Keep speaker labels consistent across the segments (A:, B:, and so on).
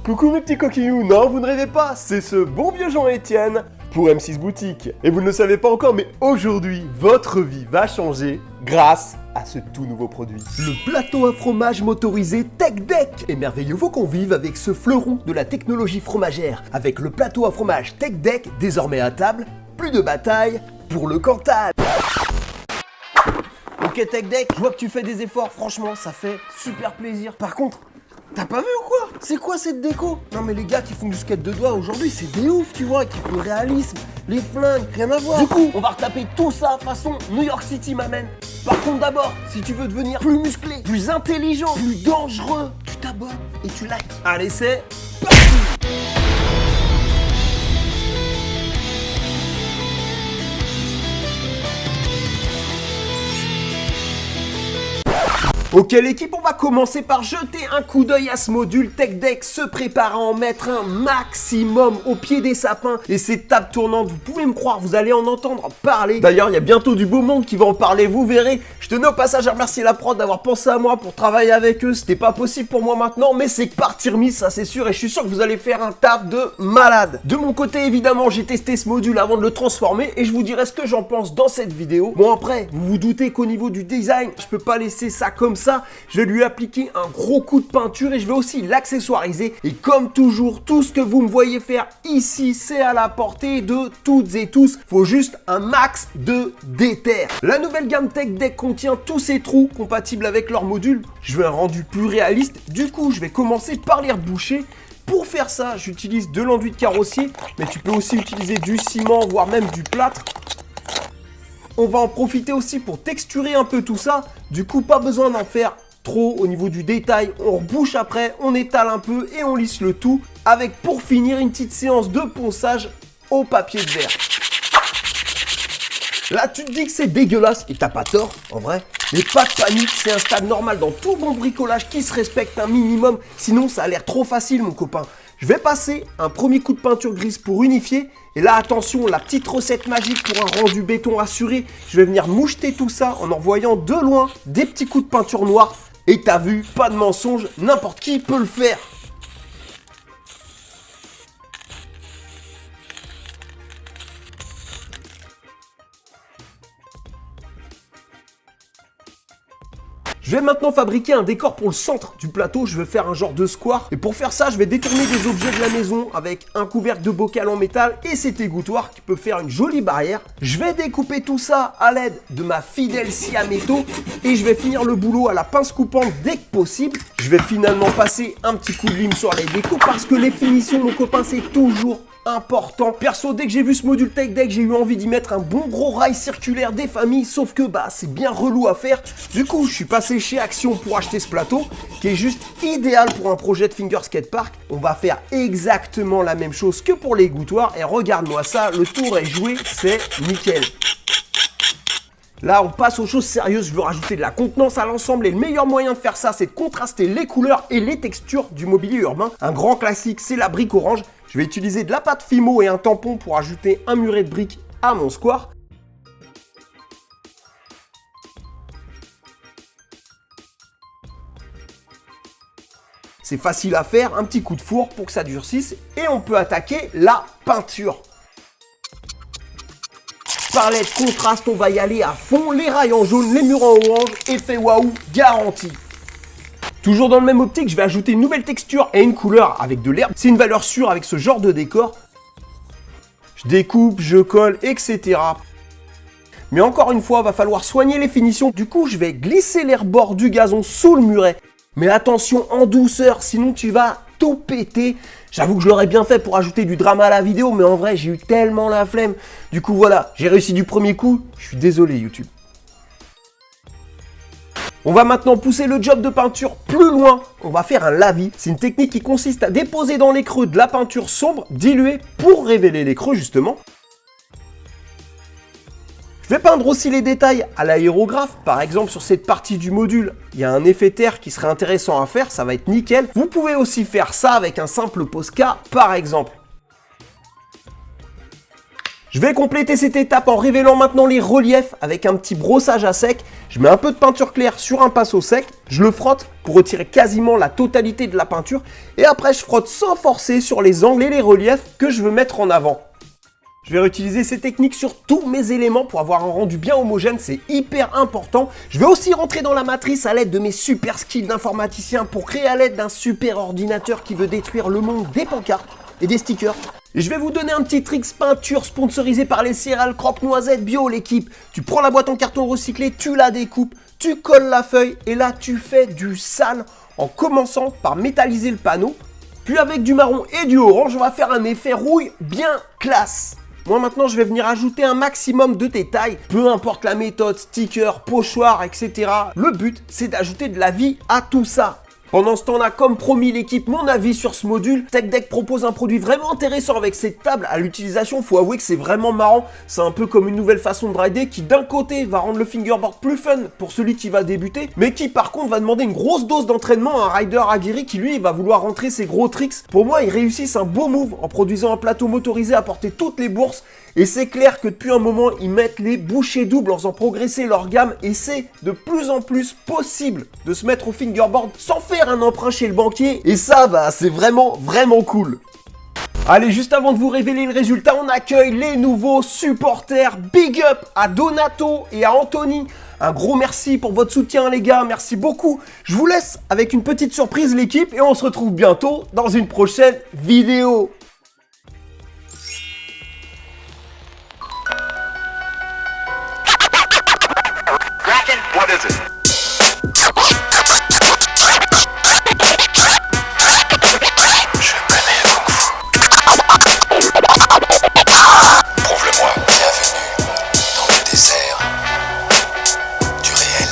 A: Coucou mes petits coquillous, non vous ne rêvez pas, c'est ce bon vieux Jean-Étienne pour M6 Boutique. Et vous ne le savez pas encore, mais aujourd'hui, votre vie va changer grâce à ce tout nouveau produit. Le plateau à fromage motorisé TechDeck. Émerveillez vos convives avec ce fleuron de la technologie fromagère. Avec le plateau à fromage TechDeck, désormais à table, plus de bataille pour le Cantal. Ok TechDeck, je vois que tu fais des efforts, franchement, ça fait super plaisir. Par contre, t'as pas vu ou quoi? C'est quoi cette déco? Non mais les gars qui font du skate de doigts aujourd'hui, c'est des ouf, tu vois, qui font le réalisme, les flingues, rien à voir. Du coup, on va retaper tout ça façon New York City m'amène. Par contre d'abord, si tu veux devenir plus musclé, plus intelligent, plus dangereux, tu t'abonnes et tu likes. Allez, c'est parti! Ok l'équipe, on va commencer par jeter un coup d'œil à ce module TechDeck, se prépare à en mettre un maximum au pied des sapins. Et ces tables tournantes, vous pouvez me croire, vous allez en entendre parler. D'ailleurs, il y a bientôt du beau monde qui va en parler, vous verrez. Je tenais au passage à remercier la prod d'avoir pensé à moi pour travailler avec eux. C'était pas possible pour moi maintenant, mais c'est partie remise, ça c'est sûr. Et je suis sûr que vous allez faire un taf de malade. De mon côté, évidemment, j'ai testé ce module avant de le transformer et je vous dirai ce que j'en pense dans cette vidéo. Bon après, vous vous doutez qu'au niveau du design, je peux pas laisser ça comme ça, je vais lui appliquer un gros coup de peinture et je vais aussi l'accessoiriser. Et comme toujours, tout ce que vous me voyez faire ici, c'est à la portée de toutes et tous. Faut juste un max de déter. La nouvelle gamme TechDeck contient tous ces trous compatibles avec leur module. Je veux un rendu plus réaliste. Du coup, je vais commencer par les reboucher. Pour faire ça, j'utilise de l'enduit de carrossier, mais tu peux aussi utiliser du ciment, voire même du plâtre. On va en profiter aussi pour texturer un peu tout ça. Du coup, pas besoin d'en faire trop au niveau du détail. On rebouche après, on étale un peu et on lisse le tout. Avec pour finir une petite séance de ponçage au papier de verre. Là, tu te dis que c'est dégueulasse et t'as pas tort, en vrai. Mais pas de panique, c'est un stade normal dans tout bon bricolage qui se respecte un minimum. Sinon, ça a l'air trop facile, mon copain. Je vais passer un premier coup de peinture grise pour unifier. Et là, attention, la petite recette magique pour un rendu béton assuré. Je vais venir moucheter tout ça en envoyant de loin des petits coups de peinture noire. Et t'as vu, pas de mensonge, n'importe qui peut le faire. Je vais maintenant fabriquer un décor pour le centre du plateau, je vais faire un genre de square. Et pour faire ça, je vais détourner des objets de la maison avec un couvercle de bocal en métal et cet égouttoir qui peut faire une jolie barrière. Je vais découper tout ça à l'aide de ma fidèle scie à métaux et je vais finir le boulot à la pince coupante dès que possible. Je vais finalement passer un petit coup de lime sur les découpes parce que les finitions, mon copain, c'est toujours important. Perso, dès que j'ai vu ce module TechDeck, j'ai eu envie d'y mettre un bon gros rail circulaire des familles, sauf que bah c'est bien relou à faire. Du coup, je suis passé chez Action pour acheter ce plateau, qui est juste idéal pour un projet de finger skatepark. On va faire exactement la même chose que pour les gouttoirs, et regarde-moi ça, le tour est joué, c'est nickel. Là, on passe aux choses sérieuses, je veux rajouter de la contenance à l'ensemble et le meilleur moyen de faire ça, c'est de contraster les couleurs et les textures du mobilier urbain. Un grand classique, c'est la brique orange. Je vais utiliser de la pâte Fimo et un tampon pour ajouter un muret de briques à mon square. C'est facile à faire, un petit coup de four pour que ça durcisse et on peut attaquer la peinture. Palette contraste, on va y aller à fond, les rails en jaune, les murs en orange, effet waouh garanti. Toujours dans le même optique, je vais ajouter une nouvelle texture et une couleur avec de l'herbe. C'est une valeur sûre avec ce genre de décor. Je découpe, je colle, etc. Mais encore une fois, va falloir soigner les finitions. Du coup, je vais glisser les rebords du gazon sous le muret. Mais attention, en douceur, sinon tu vas tout péter. J'avoue que je l'aurais bien fait pour ajouter du drama à la vidéo, mais en vrai, j'ai eu tellement la flemme. Du coup, voilà, j'ai réussi du premier coup. Je suis désolé, YouTube. On va maintenant pousser le job de peinture plus loin. On va faire un lavis. C'est une technique qui consiste à déposer dans les creux de la peinture sombre, diluée, pour révéler les creux, justement. Je vais peindre aussi les détails à l'aérographe. Par exemple, sur cette partie du module, il y a un effet terre qui serait intéressant à faire, ça va être nickel. Vous pouvez aussi faire ça avec un simple Posca, par exemple. Je vais compléter cette étape en révélant maintenant les reliefs avec un petit brossage à sec. Je mets un peu de peinture claire sur un pinceau sec, je le frotte pour retirer quasiment la totalité de la peinture et après je frotte sans forcer sur les angles et les reliefs que je veux mettre en avant. Je vais réutiliser ces techniques sur tous mes éléments pour avoir un rendu bien homogène, c'est hyper important. Je vais aussi rentrer dans la matrice à l'aide de mes super skills d'informaticien pour créer à l'aide d'un super ordinateur qui veut détruire le monde des pancartes et des stickers. Et je vais vous donner un petit trick peinture sponsorisé par les céréales Croque Noisette Bio, l'équipe. Tu prends la boîte en carton recyclé, tu la découpes, tu colles la feuille et là tu fais du sale en commençant par métalliser le panneau. Puis avec du marron et du orange, on va faire un effet rouille bien classe. Moi maintenant je vais venir ajouter un maximum de détails, peu importe la méthode, sticker, pochoir, etc. Le but c'est d'ajouter de la vie à tout ça. Pendant ce temps-là, comme promis l'équipe, mon avis sur ce module, TechDeck propose un produit vraiment intéressant avec cette table. À l'utilisation, faut avouer que c'est vraiment marrant. C'est un peu comme une nouvelle façon de rider qui d'un côté va rendre le fingerboard plus fun pour celui qui va débuter, mais qui par contre va demander une grosse dose d'entraînement à un rider aguerri qui lui va vouloir rentrer ses gros tricks. Pour moi, ils réussissent un beau move en produisant un plateau motorisé à porter toutes les bourses. Et c'est clair que depuis un moment, ils mettent les bouchées doubles en faisant progresser leur gamme et c'est de plus en plus possible de se mettre au fingerboard sans faire un emprunt chez le banquier. Et ça, c'est vraiment cool. Allez, juste avant de vous révéler le résultat, on accueille les nouveaux supporters. Big up à Donato et à Anthony. Un gros merci pour votre soutien les gars, merci beaucoup. Je vous laisse avec une petite surprise l'équipe et on se retrouve bientôt dans une prochaine vidéo.
B: What is it? Je connais le Kung Fu. Prouve-le-moi. Bienvenue dans le désert du réel.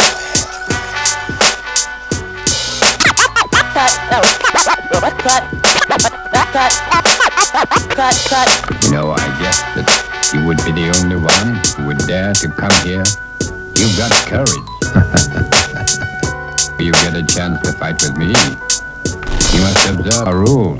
C: You know, I guess that you would be the only one who would dare to come here. You've got courage. You get a chance to fight with me. You must observe a rule.